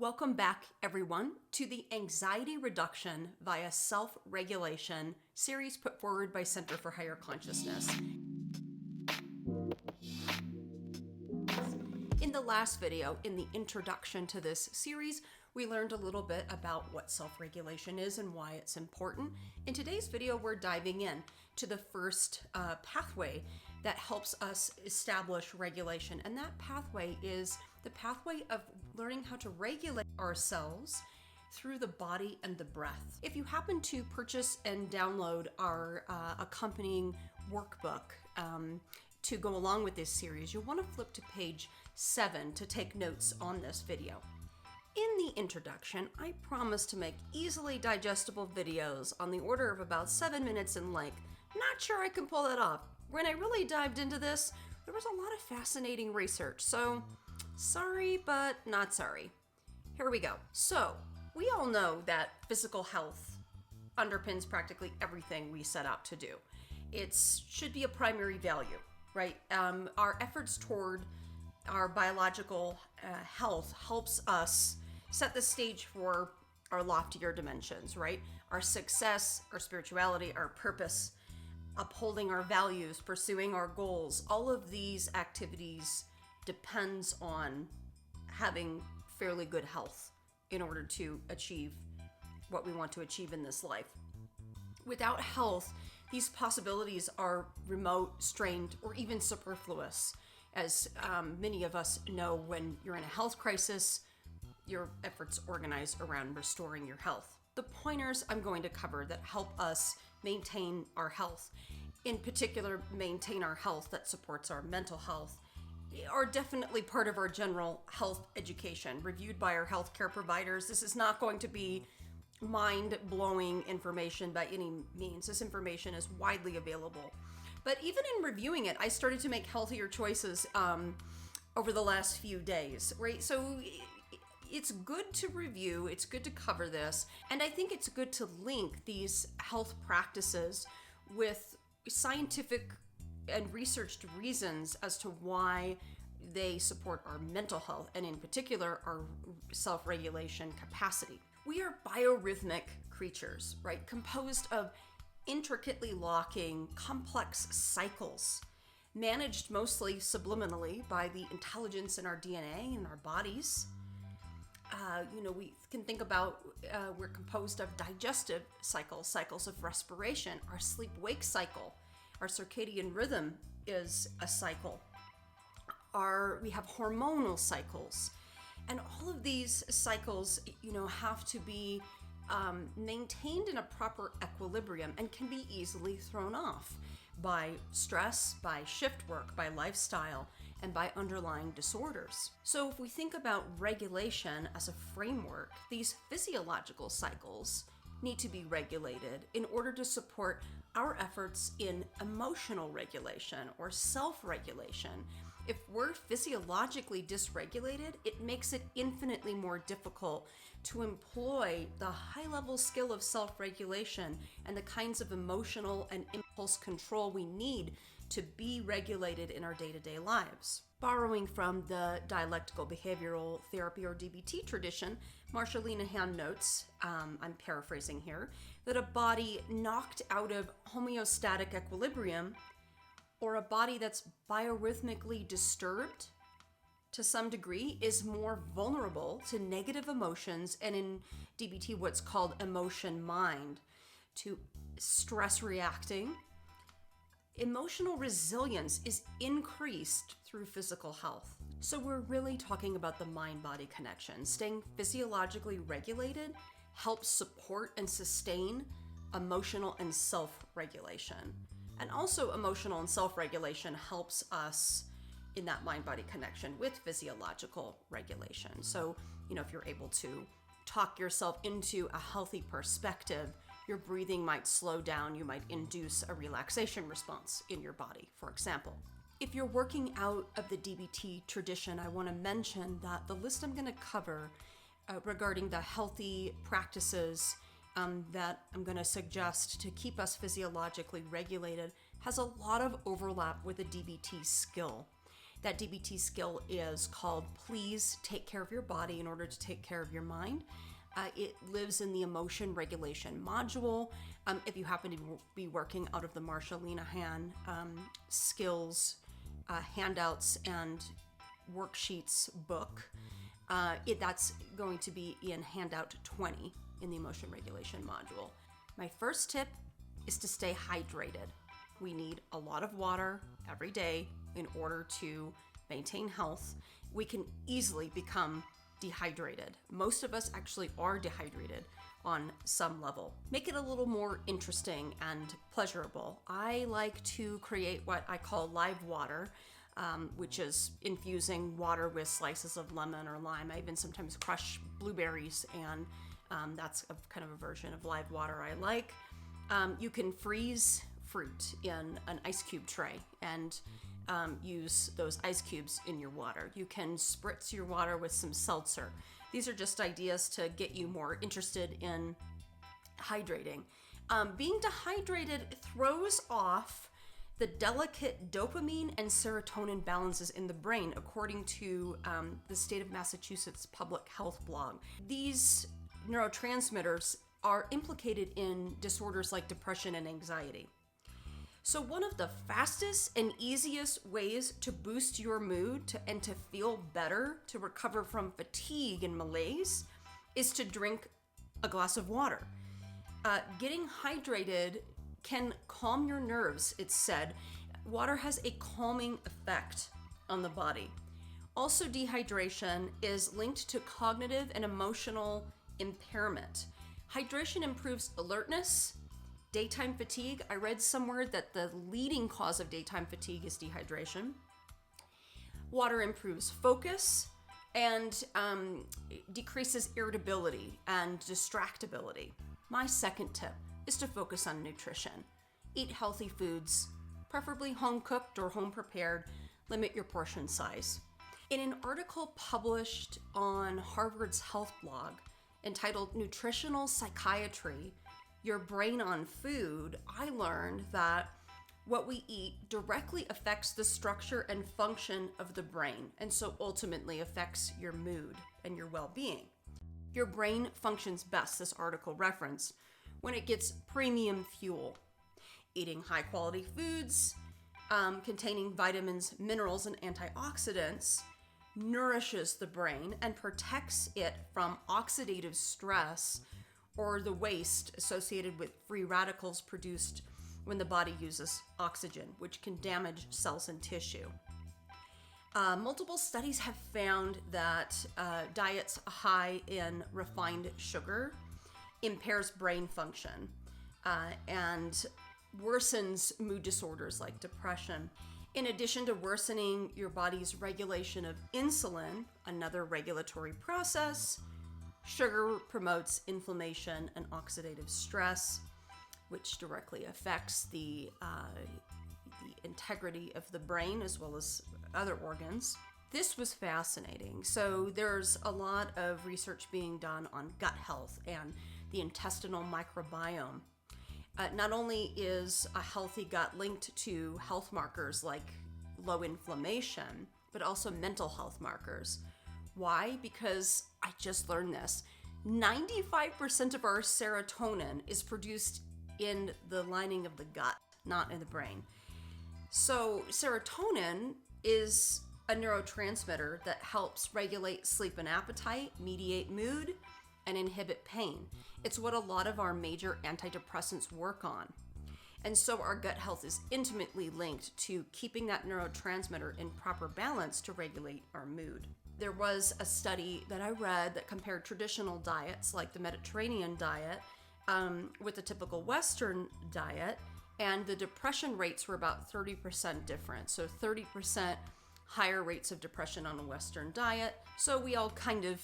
Welcome back, everyone, to the Anxiety Reduction via Self-Regulation series put forward by Center for Higher Consciousness. In the last video, in the introduction to this series, we learned a little bit about what self-regulation is and why it's important. In today's video, we're diving in to the first pathway that helps us establish regulation. And that pathway is the pathway of learning how to regulate ourselves through the body and the breath. If you happen to purchase and download our accompanying workbook, to go along with this series, you'll want to flip to page 7 to take notes on this video. In the introduction, I promise to make easily digestible videos on the order of about 7 minutes in length. Not sure I can pull that off. When I really dived into this, there was a lot of fascinating research, so sorry, but not sorry. Here we go. So, we all know that physical health underpins practically everything we set out to do. It should be a primary value. Right? Our efforts toward our biological health helps us set the stage for our loftier dimensions, right? Our success, our spirituality, our purpose, upholding our values, pursuing our goals, all of these activities depends on having fairly good health in order to achieve what we want to achieve in this life. Without health, these possibilities are remote, strained, or even superfluous. As many of us know, when you're in a health crisis, your efforts organize around restoring your health. The pointers I'm going to cover that help us maintain our health, in particular maintain our health that supports our mental health, are definitely part of our general health education, reviewed by our healthcare providers. This is not going to be mind-blowing information by any means. This information is widely available. But even in reviewing it, I started to make healthier choices over the last few days, right? So it's good to review, it's good to cover this, and I think it's good to link these health practices with scientific and researched reasons as to why they support our mental health, and in particular, our self-regulation capacity. We are biorhythmic creatures, right? Composed of intricately locking, complex cycles, managed mostly subliminally by the intelligence in our DNA and our bodies. We can think about we're composed of digestive cycles, cycles of respiration, our sleep-wake cycle, our circadian rhythm is a cycle. We have hormonal cycles. And all of these cycles, have to be maintained in a proper equilibrium and can be easily thrown off by stress, by shift work, by lifestyle, and by underlying disorders. So if we think about regulation as a framework, these physiological cycles need to be regulated in order to support our efforts in emotional regulation or self-regulation. If we're physiologically dysregulated, it makes it infinitely more difficult to employ the high-level skill of self-regulation and the kinds of emotional and impulse control we need to be regulated in our day-to-day lives. Borrowing from the dialectical behavioral therapy or DBT tradition, Marsha Linehan notes, I'm paraphrasing here, that a body knocked out of homeostatic equilibrium or a body that's biorhythmically disturbed to some degree is more vulnerable to negative emotions and in DBT what's called emotion mind, to stress reacting. Emotional resilience is increased through physical health. So we're really talking about the mind-body connection. Staying physiologically regulated helps support and sustain emotional and self-regulation. And also emotional and self-regulation helps us in that mind-body connection with physiological regulation. So, if you're able to talk yourself into a healthy perspective, your breathing might slow down, you might induce a relaxation response in your body, for example. If you're working out of the DBT tradition, I want to mention that the list I'm going to cover regarding the healthy practices that I'm going to suggest to keep us physiologically regulated has a lot of overlap with a DBT skill. That DBT skill is called Please Take Care of Your Body in Order to Take Care of Your Mind. It lives in the emotion regulation module. If you happen to be working out of the Marsha Linehan skills, handouts, and worksheets book, that's going to be in handout 20 in the emotion regulation module. My first tip is to stay hydrated. We need a lot of water every day in order to maintain health. We can easily become dehydrated. Most of us actually are dehydrated on some level. Make it a little more interesting and pleasurable. I like to create what I call live water, which is infusing water with slices of lemon or lime. I even sometimes crush blueberries, and that's kind of a version of live water I like. You can freeze fruit in an ice cube tray and use those ice cubes in your water. You can spritz your water with some seltzer. These are just ideas to get you more interested in hydrating. Being dehydrated throws off the delicate dopamine and serotonin balances in the brain, according to the state of Massachusetts Public Health Blog. These neurotransmitters are implicated in disorders like depression and anxiety. So one of the fastest and easiest ways to boost your mood and to feel better, to recover from fatigue and malaise, is to drink a glass of water. Getting hydrated can calm your nerves, it's said. Water has a calming effect on the body. Also, dehydration is linked to cognitive and emotional impairment. Hydration improves alertness, daytime fatigue. I read somewhere that the leading cause of daytime fatigue is dehydration. Water improves focus and decreases irritability and distractibility. My second tip is to focus on nutrition. Eat healthy foods, preferably home cooked or home prepared. Limit your portion size. In an article published on Harvard's Health Blog entitled Nutritional Psychiatry, Your Brain on Food, I learned that what we eat directly affects the structure and function of the brain, and so ultimately affects your mood and your well-being. Your brain functions best, this article referenced, when it gets premium fuel. Eating high-quality foods containing vitamins, minerals, and antioxidants nourishes the brain and protects it from oxidative stress or the waste associated with free radicals produced when the body uses oxygen, which can damage cells and tissue. Multiple studies have found that diets high in refined sugar impairs brain function and worsens mood disorders like depression. In addition to worsening your body's regulation of insulin, another regulatory process, sugar promotes inflammation and oxidative stress, which directly affects the integrity of the brain as well as other organs. This was fascinating. So there's a lot of research being done on gut health and the intestinal microbiome. Not only is a healthy gut linked to health markers like low inflammation, but also mental health markers. Why? Because I just learned this. 95% of our serotonin is produced in the lining of the gut, not in the brain. So serotonin is a neurotransmitter that helps regulate sleep and appetite, mediate mood, and inhibit pain. It's what a lot of our major antidepressants work on. And so our gut health is intimately linked to keeping that neurotransmitter in proper balance to regulate our mood. There was a study that I read that compared traditional diets like the Mediterranean diet with the typical Western diet, and the depression rates were about 30% different. So 30% higher rates of depression on a Western diet. So we all kind of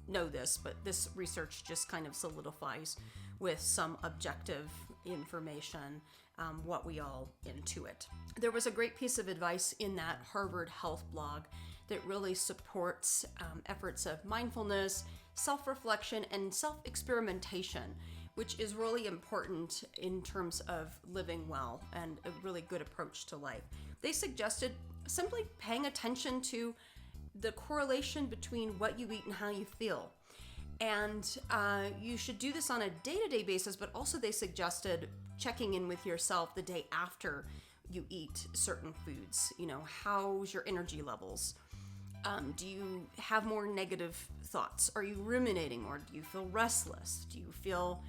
know this, but this research just kind of solidifies with some objective information what we all intuit. There was a great piece of advice in that Harvard Health Blog that really supports efforts of mindfulness, self-reflection, and self-experimentation, which is really important in terms of living well and a really good approach to life. They suggested simply paying attention to the correlation between what you eat and how you feel. And you should do this on a day-to-day basis, but also they suggested checking in with yourself the day after you eat certain foods. How's your energy levels? Do you have more negative thoughts? Are you ruminating more? Do you feel restless? Do you feel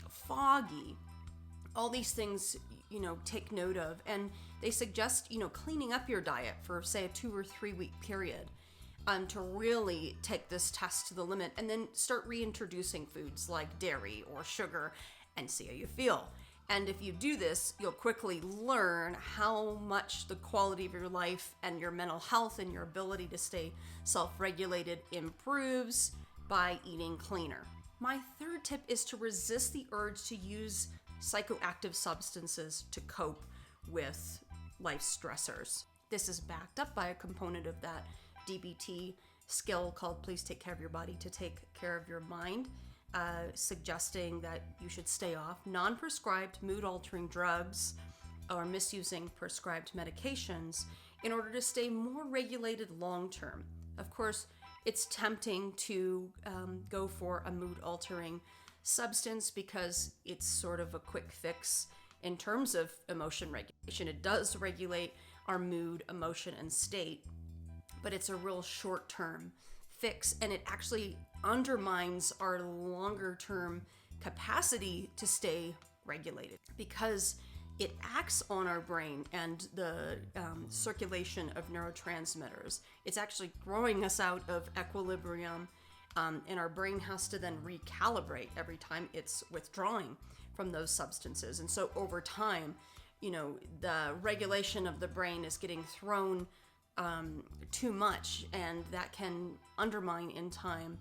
foggy? All these things, take note of. And they suggest, cleaning up your diet for, say, a 2 or 3 week period to really take this test to the limit, and then start reintroducing foods like dairy or sugar and see how you feel. And if you do this, you'll quickly learn how much the quality of your life and your mental health and your ability to stay self-regulated improves by eating cleaner. My third tip is to resist the urge to use psychoactive substances to cope with life stressors. This is backed up by a component of that DBT skill called Please Take Care of Your Body to Take Care of Your Mind, suggesting that you should stay off non-prescribed mood-altering drugs or misusing prescribed medications in order to stay more regulated long-term. Of course, it's tempting to go for a mood-altering substance because it's sort of a quick fix in terms of emotion regulation. It does regulate our mood, emotion, and state, but it's a real short-term fix, and it actually undermines our longer-term capacity to stay regulated because it acts on our brain and the circulation of neurotransmitters. It's actually throwing us out of equilibrium, and our brain has to then recalibrate every time it's withdrawing from those substances. And so over time, the regulation of the brain is getting thrown too much, and that can undermine in time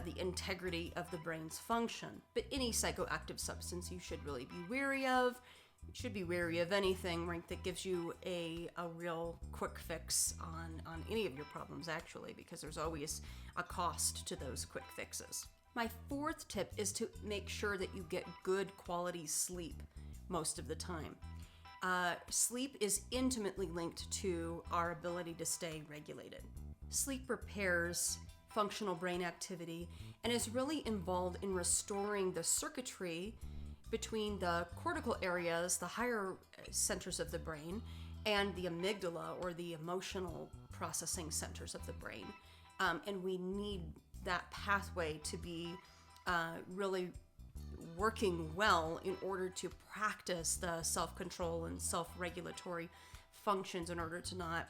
the integrity of the brain's function. But any psychoactive substance you should really be wary of. You should be wary of anything, right, that gives you a real quick fix on any of your problems, actually, because there's always a cost to those quick fixes. My fourth tip is to make sure that you get good quality sleep most of the time. Sleep is intimately linked to our ability to stay regulated. Sleep repairs functional brain activity and is really involved in restoring the circuitry between the cortical areas, the higher centers of the brain, and the amygdala, or the emotional processing centers of the brain. And we need that pathway to be really working well in order to practice the self-control and self-regulatory functions in order to not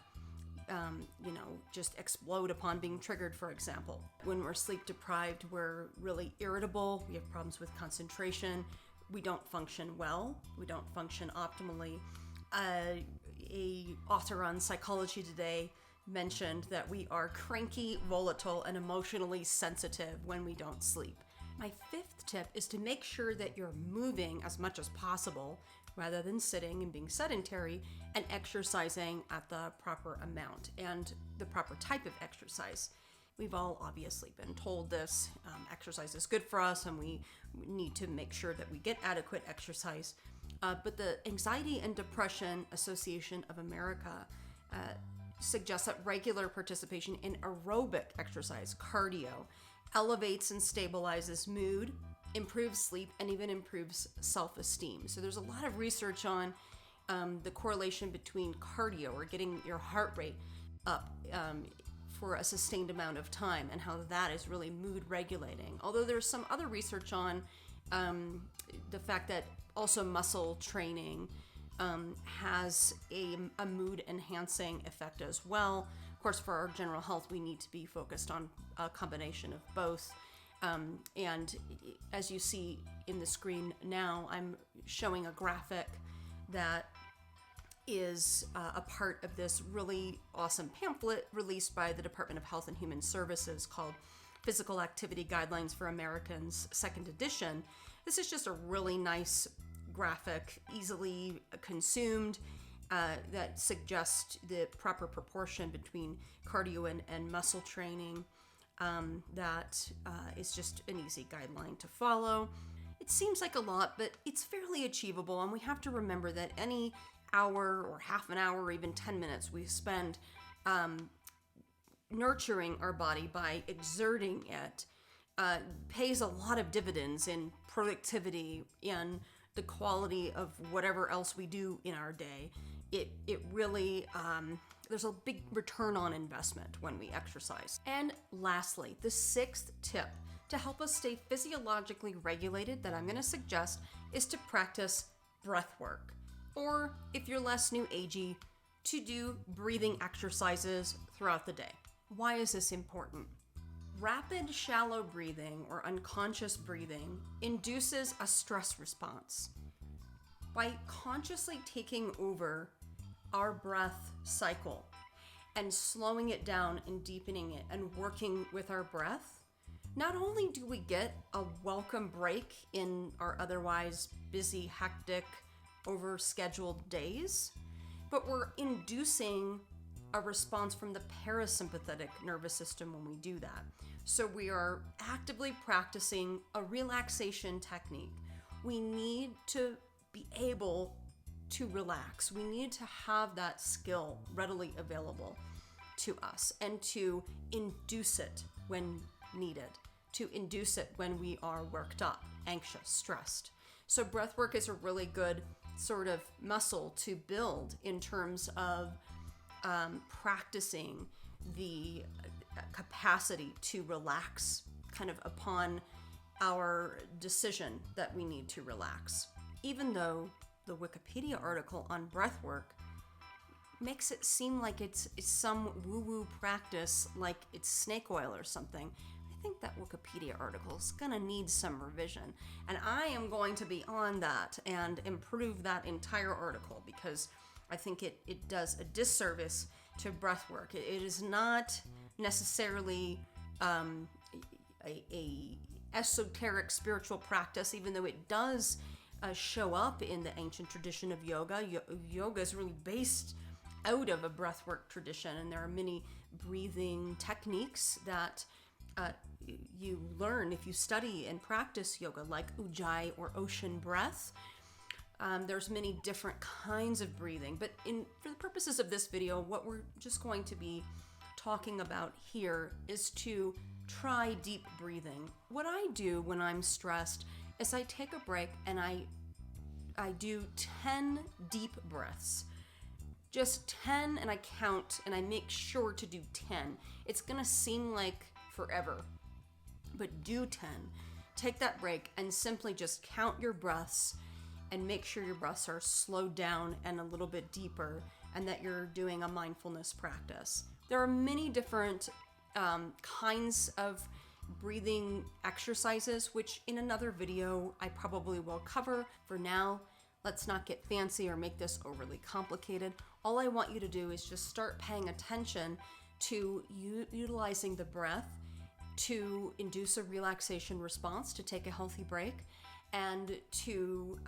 just explode upon being triggered, for example. When we're sleep deprived, we're really irritable, we have problems with concentration, we don't function well, we don't function optimally. A author on Psychology Today mentioned that we are cranky, volatile, and emotionally sensitive when we don't sleep. My fifth tip is to make sure that you're moving as much as possible rather than sitting and being sedentary, and exercising at the proper amount and the proper type of exercise. We've all obviously been told this. Exercise is good for us and we need to make sure that we get adequate exercise. But the Anxiety and Depression Association of America suggests that regular participation in aerobic exercise, cardio, elevates and stabilizes mood, improves sleep, and even improves self-esteem. So there's a lot of research on the correlation between cardio, or getting your heart rate up for a sustained amount of time, and how that is really mood regulating. Although there's some other research on the fact that also muscle training has a mood enhancing effect as well. Of course, for our general health, we need to be focused on a combination of both. And as you see in the screen now, I'm showing a graphic that is a part of this really awesome pamphlet released by the Department of Health and Human Services called Physical Activity Guidelines for Americans, 2nd edition. This is just a really nice graphic, easily consumed, that suggests the proper proportion between cardio and muscle training. That is just an easy guideline to follow. It seems like a lot, but it's fairly achievable, and we have to remember that any hour or half an hour or even 10 minutes we spend nurturing our body by exerting it pays a lot of dividends in productivity, in the quality of whatever else we do in our day. It really, there's a big return on investment when we exercise. And lastly, the sixth tip to help us stay physiologically regulated that I'm going to suggest is to practice breath work. Or if you're less new agey, to do breathing exercises throughout the day. Why is this important? Rapid shallow breathing or unconscious breathing induces a stress response. By consciously taking over our breath cycle and slowing it down and deepening it and working with our breath, not only do we get a welcome break in our otherwise busy, hectic, overscheduled days, but we're inducing a response from the parasympathetic nervous system when we do that. So we are actively practicing a relaxation technique. We need to be able to relax. We need to have that skill readily available to us and to induce it when needed, to induce it when we are worked up, anxious, stressed. So breath work is a really good sort of muscle to build in terms of practicing the capacity to relax kind of upon our decision that we need to relax. Even though the Wikipedia article on breathwork makes it seem like it's some woo-woo practice, like it's snake oil or something, I think that Wikipedia article is going to need some revision. And I am going to be on that and improve that entire article because I think it does a disservice to breathwork. It is not necessarily a esoteric spiritual practice, even though it does show up in the ancient tradition of yoga. Yoga is really based out of a breathwork tradition, and there are many breathing techniques that you learn if you study and practice yoga, like Ujjayi or ocean breath. There's many different kinds of breathing, but for the purposes of this video, what we're just going to be talking about here is to try deep breathing. What I do when I'm stressed is I take a break and I do 10 deep breaths. Just 10, and I count, and I make sure to do 10. It's gonna seem like forever, but do 10. Take that break and simply just count your breaths and make sure your breaths are slowed down and a little bit deeper, and that you're doing a mindfulness practice. There are many different kinds of breathing exercises, which in another video I probably will cover. For now, let's not get fancy or make this overly complicated. All I want you to do is just start paying attention to utilizing the breath to induce a relaxation response, to take a healthy break, and to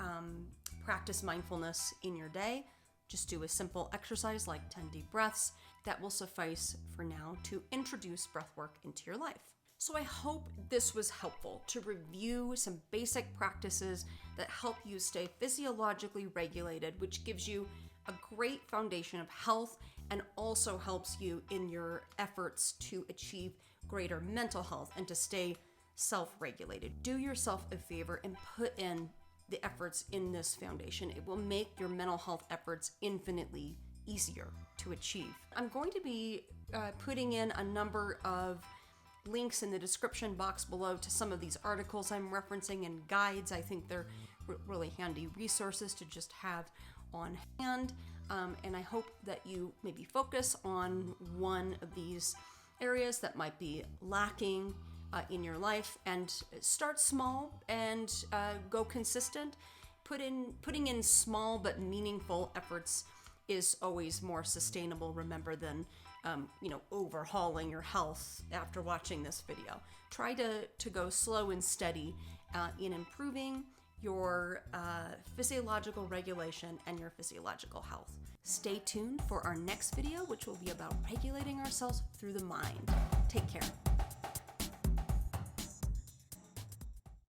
practice mindfulness in your day. Just do a simple exercise like 10 deep breaths. That will suffice for now to introduce breathwork into your life. So I hope this was helpful to review some basic practices that help you stay physiologically regulated, which gives you a great foundation of health and also helps you in your efforts to achieve greater mental health and to stay self-regulated. Do yourself a favor and put in the efforts in this foundation. It will make your mental health efforts infinitely easier to achieve. I'm going to be putting in a number of links in the description box below to some of these articles I'm referencing and guides. I think they're really handy resources to just have on hand. And I hope that you maybe focus on one of these areas that might be lacking in your life, and start small and go consistent. Putting in small but meaningful efforts is always more sustainable, remember, than overhauling your health after watching this video. Try to go slow and steady in improving your physiological regulation and your physiological health. Stay tuned for our next video, which will be about regulating ourselves through the mind. Take care.